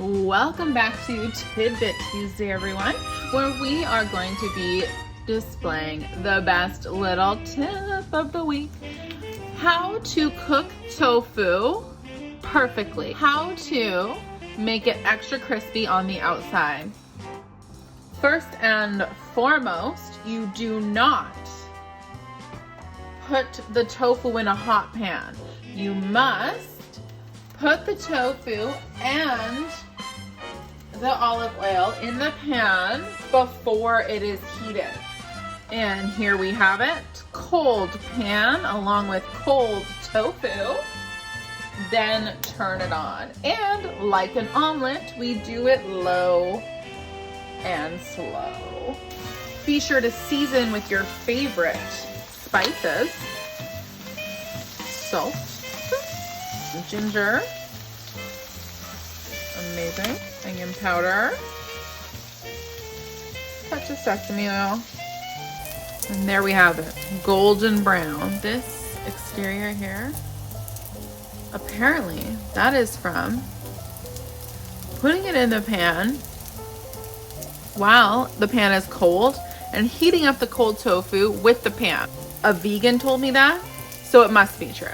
Welcome back to Tidbit Tuesday, everyone, where we are going to be displaying the best little tip of the week. How to cook tofu perfectly. How to make it extra crispy on the outside. First and foremost, you do not put the tofu in a hot pan. You must put the tofu and the olive oil in the pan before it is heated. And here we have it, cold pan along with cold tofu. Then turn it on. And like an omelet, we do it low and slow. Be sure to season with your favorite spices. Salt. Ginger, amazing, onion powder, touch of sesame oil, and there we have it, golden brown. This exterior here, apparently that is from putting it in the pan while the pan is cold and heating up the cold tofu with the pan. A vegan told me that, so it must be true.